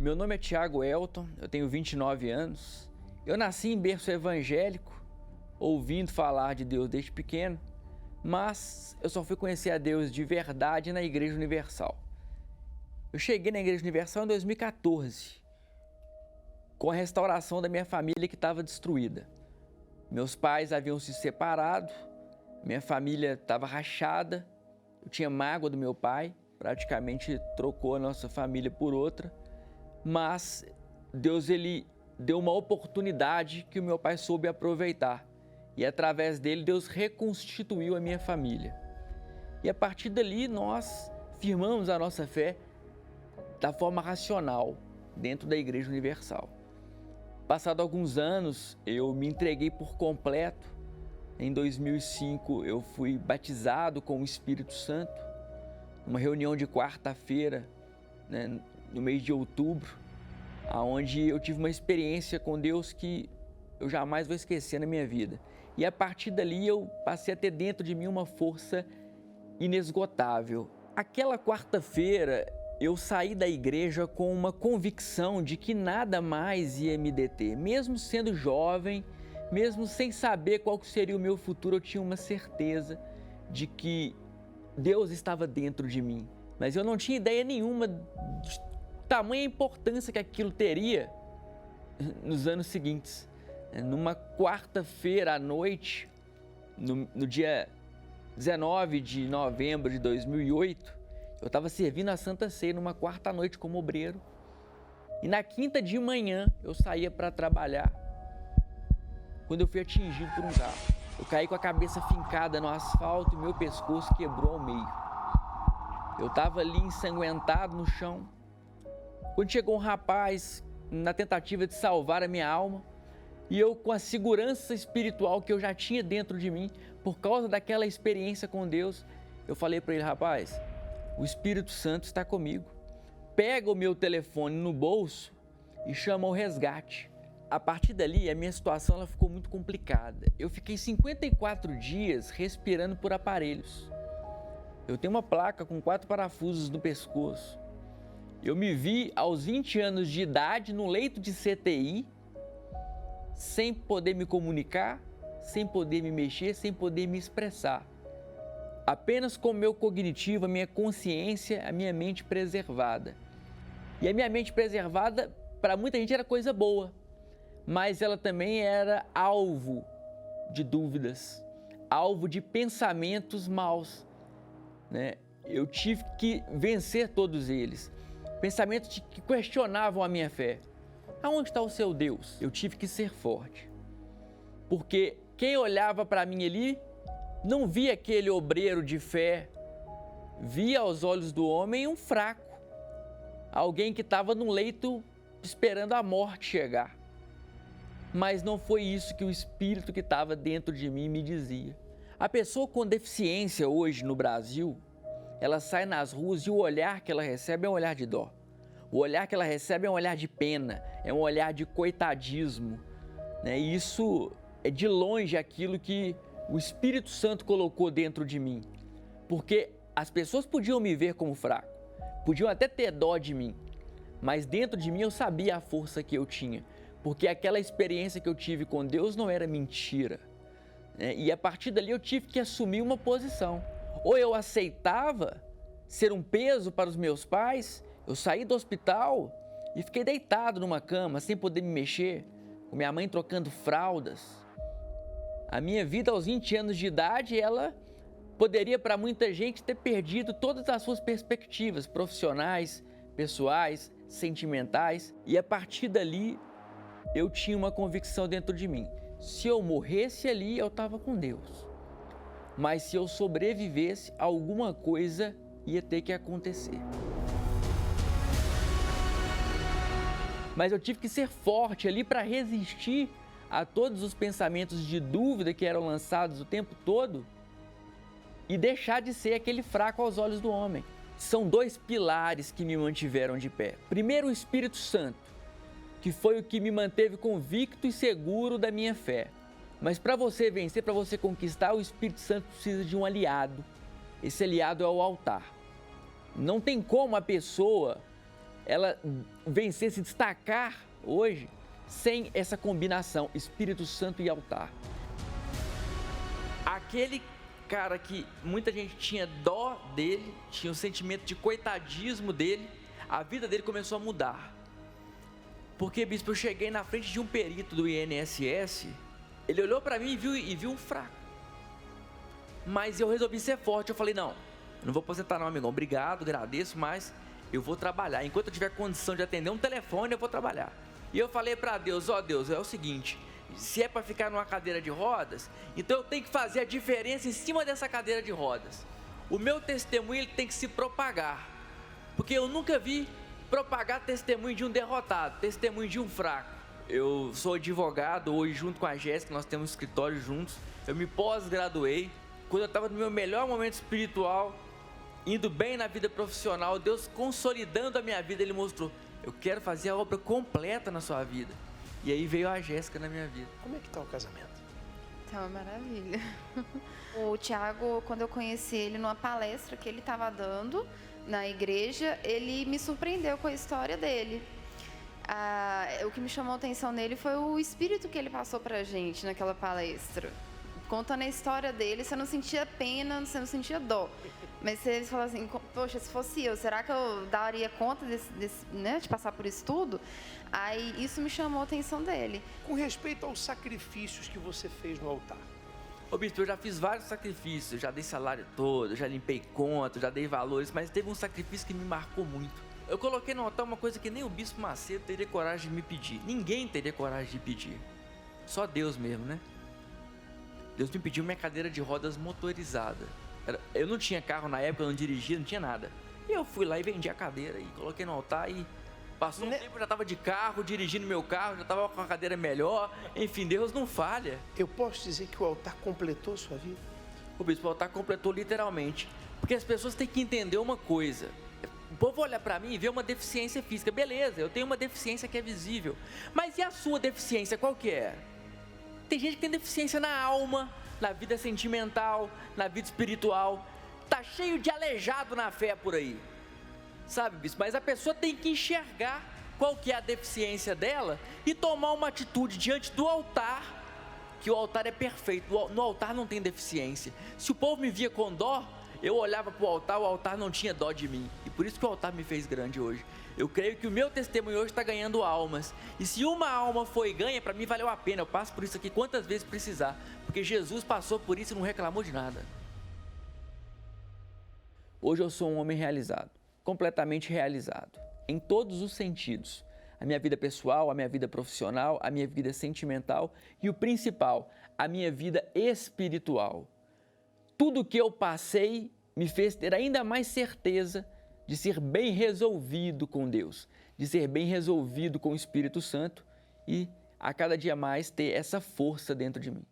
Meu nome é Thiago Elton, eu tenho 29 anos. Eu nasci em berço evangélico, ouvindo falar de Deus desde pequeno, mas eu só fui conhecer a Deus de verdade na Igreja Universal. Eu cheguei na Igreja Universal em 2014, com a restauração da minha família que estava destruída. Meus pais haviam se separado, minha família estava rachada, eu tinha mágoa do meu pai, praticamente trocou a nossa família por outra, mas Deus ele deu uma oportunidade que o meu pai soube aproveitar e através dele Deus reconstituiu a minha família. E a partir dali nós firmamos a nossa fé da forma racional dentro da Igreja Universal. Passado alguns anos, eu me entreguei por completo. Em 2005, eu fui batizado com o Espírito Santo, numa reunião de quarta-feira, no mês de outubro, onde eu tive uma experiência com Deus que eu jamais vou esquecer na minha vida. E a partir dali, eu passei a ter dentro de mim uma força inesgotável. Aquela quarta-feira, eu saí da igreja com uma convicção de que nada mais ia me deter. Mesmo sendo jovem, mesmo sem saber qual seria o meu futuro, eu tinha uma certeza de que Deus estava dentro de mim. Mas eu não tinha ideia nenhuma de tamanha importância que aquilo teria nos anos seguintes. Numa quarta-feira à noite, no dia 19 de novembro de 2008, eu estava servindo a Santa Ceia numa quarta noite como obreiro. E na quinta de manhã eu saía para trabalhar, quando eu fui atingido por um carro. Eu caí com a cabeça fincada no asfalto e meu pescoço quebrou ao meio. Eu estava ali ensanguentado no chão, quando chegou um rapaz na tentativa de salvar a minha alma, e eu, com a segurança espiritual que eu já tinha dentro de mim, por causa daquela experiência com Deus, eu falei para ele: rapaz, o Espírito Santo está comigo. Pega o meu telefone no bolso e chama o resgate. A partir dali, a minha situação ela ficou muito complicada. Eu fiquei 54 dias respirando por aparelhos. Eu tenho uma placa com 4 parafusos no pescoço. Eu me vi aos 20 anos de idade no leito de CTI, sem poder me comunicar, sem poder me mexer, sem poder me expressar. Apenas com o meu cognitivo, a minha consciência, a minha mente preservada. E a minha mente preservada, para muita gente, era coisa boa, mas ela também era alvo de dúvidas, alvo de pensamentos maus, Eu tive que vencer todos eles, pensamentos que questionavam a minha fé. Aonde está o seu Deus? Eu tive que ser forte, porque quem olhava para mim ali não via aquele obreiro de fé, via aos olhos do homem um fraco, alguém que estava no leito esperando a morte chegar. Mas não foi isso que o Espírito que estava dentro de mim me dizia. A pessoa com deficiência hoje no Brasil, ela sai nas ruas e o olhar que ela recebe é um olhar de dó. O olhar que ela recebe é um olhar de pena, é um olhar de coitadismo. E isso é de longe aquilo que o Espírito Santo colocou dentro de mim. Porque as pessoas podiam me ver como fraco, podiam até ter dó de mim, mas dentro de mim eu sabia a força que eu tinha, porque aquela experiência que eu tive com Deus não era mentira. E a partir dali eu tive que assumir uma posição. Ou eu aceitava ser um peso para os meus pais, eu saí do hospital e fiquei deitado numa cama, sem poder me mexer, com minha mãe trocando fraldas. A minha vida aos 20 anos de idade, ela poderia para muita gente ter perdido todas as suas perspectivas profissionais, pessoais, sentimentais. E a partir dali, eu tinha uma convicção dentro de mim. Se eu morresse ali, eu estava com Deus. Mas se eu sobrevivesse, alguma coisa ia ter que acontecer. Mas eu tive que ser forte ali para resistir a todos os pensamentos de dúvida que eram lançados o tempo todo e deixar de ser aquele fraco aos olhos do homem. São 2 pilares que me mantiveram de pé. Primeiro, o Espírito Santo, que foi o que me manteve convicto e seguro da minha fé. Mas para você vencer, para você conquistar, o Espírito Santo precisa de um aliado. Esse aliado é o altar. Não tem como a pessoa ela vencer, se destacar hoje sem essa combinação Espírito Santo e altar. Aquele cara que muita gente tinha dó dele, tinha um sentimento de coitadismo dele, a vida dele começou a mudar. Porque, bispo, eu cheguei na frente de um perito do INSS, ele olhou para mim e viu um fraco. Mas eu resolvi ser forte, eu falei, não vou aposentar não, amigão, obrigado, agradeço, mas eu vou trabalhar. Enquanto eu tiver condição de atender um telefone, eu vou trabalhar. E eu falei para Deus, Deus, é o seguinte, se é para ficar numa cadeira de rodas, então eu tenho que fazer a diferença em cima dessa cadeira de rodas. O meu testemunho ele tem que se propagar, porque eu nunca vi propagar testemunho de um derrotado, testemunho de um fraco. Eu sou advogado, hoje junto com a Jéssica, nós temos um escritório juntos, eu me pós-graduei. Quando eu estava no meu melhor momento espiritual, indo bem na vida profissional, Deus consolidando a minha vida, Ele mostrou, eu quero fazer a obra completa na sua vida. E aí veio a Jéssica na minha vida. Como é que está o casamento? Tá uma maravilha. O Thiago, quando eu conheci ele numa palestra que ele estava dando na igreja, ele me surpreendeu com a história dele. O que me chamou a atenção nele foi o espírito que ele passou pra gente naquela palestra. Contando a história dele, você não sentia pena, você não sentia dó. Mas você fala assim, poxa, se fosse eu, será que eu daria conta né, de passar por isso tudo? Aí isso me chamou a atenção dele. Com respeito aos sacrifícios que você fez no altar. Ô bispo, eu já fiz vários sacrifícios, eu já dei salário todo, já limpei conta, já dei valores, mas teve um sacrifício que me marcou muito. Eu coloquei no altar uma coisa que nem o bispo Macedo teria coragem de me pedir. Ninguém teria coragem de pedir. Só Deus mesmo, né? Deus me pediu minha cadeira de rodas motorizada. Eu não tinha carro na época, eu não dirigia, não tinha nada. E eu fui lá e vendi a cadeira e coloquei no altar e passou um tempo, eu já estava de carro, dirigindo meu carro, já estava com a cadeira melhor. Enfim, Deus não falha. Eu posso dizer que o altar completou sua vida? O bispo, o altar completou literalmente. Porque as pessoas têm que entender uma coisa. O povo olha para mim e vê uma deficiência física. Beleza, eu tenho uma deficiência que é visível. Mas e a sua deficiência, qual que é? Tem gente que tem deficiência na alma, na vida sentimental, na vida espiritual. Tá cheio de aleijado na fé por aí. Sabe, bispo? Mas a pessoa tem que enxergar qual que é a deficiência dela e tomar uma atitude diante do altar, que o altar é perfeito. No altar não tem deficiência. Se o povo me via com dó, eu olhava para o altar não tinha dó de mim. E por isso que o altar me fez grande hoje. Eu creio que o meu testemunho hoje está ganhando almas. E se uma alma foi ganha, para mim valeu a pena. Eu passo por isso aqui quantas vezes precisar. Porque Jesus passou por isso e não reclamou de nada. Hoje eu sou um homem realizado. Completamente realizado. Em todos os sentidos. A minha vida pessoal, a minha vida profissional, a minha vida sentimental. E o principal, a minha vida espiritual. Tudo que eu passei me fez ter ainda mais certeza de ser bem resolvido com Deus, de ser bem resolvido com o Espírito Santo e a cada dia mais ter essa força dentro de mim.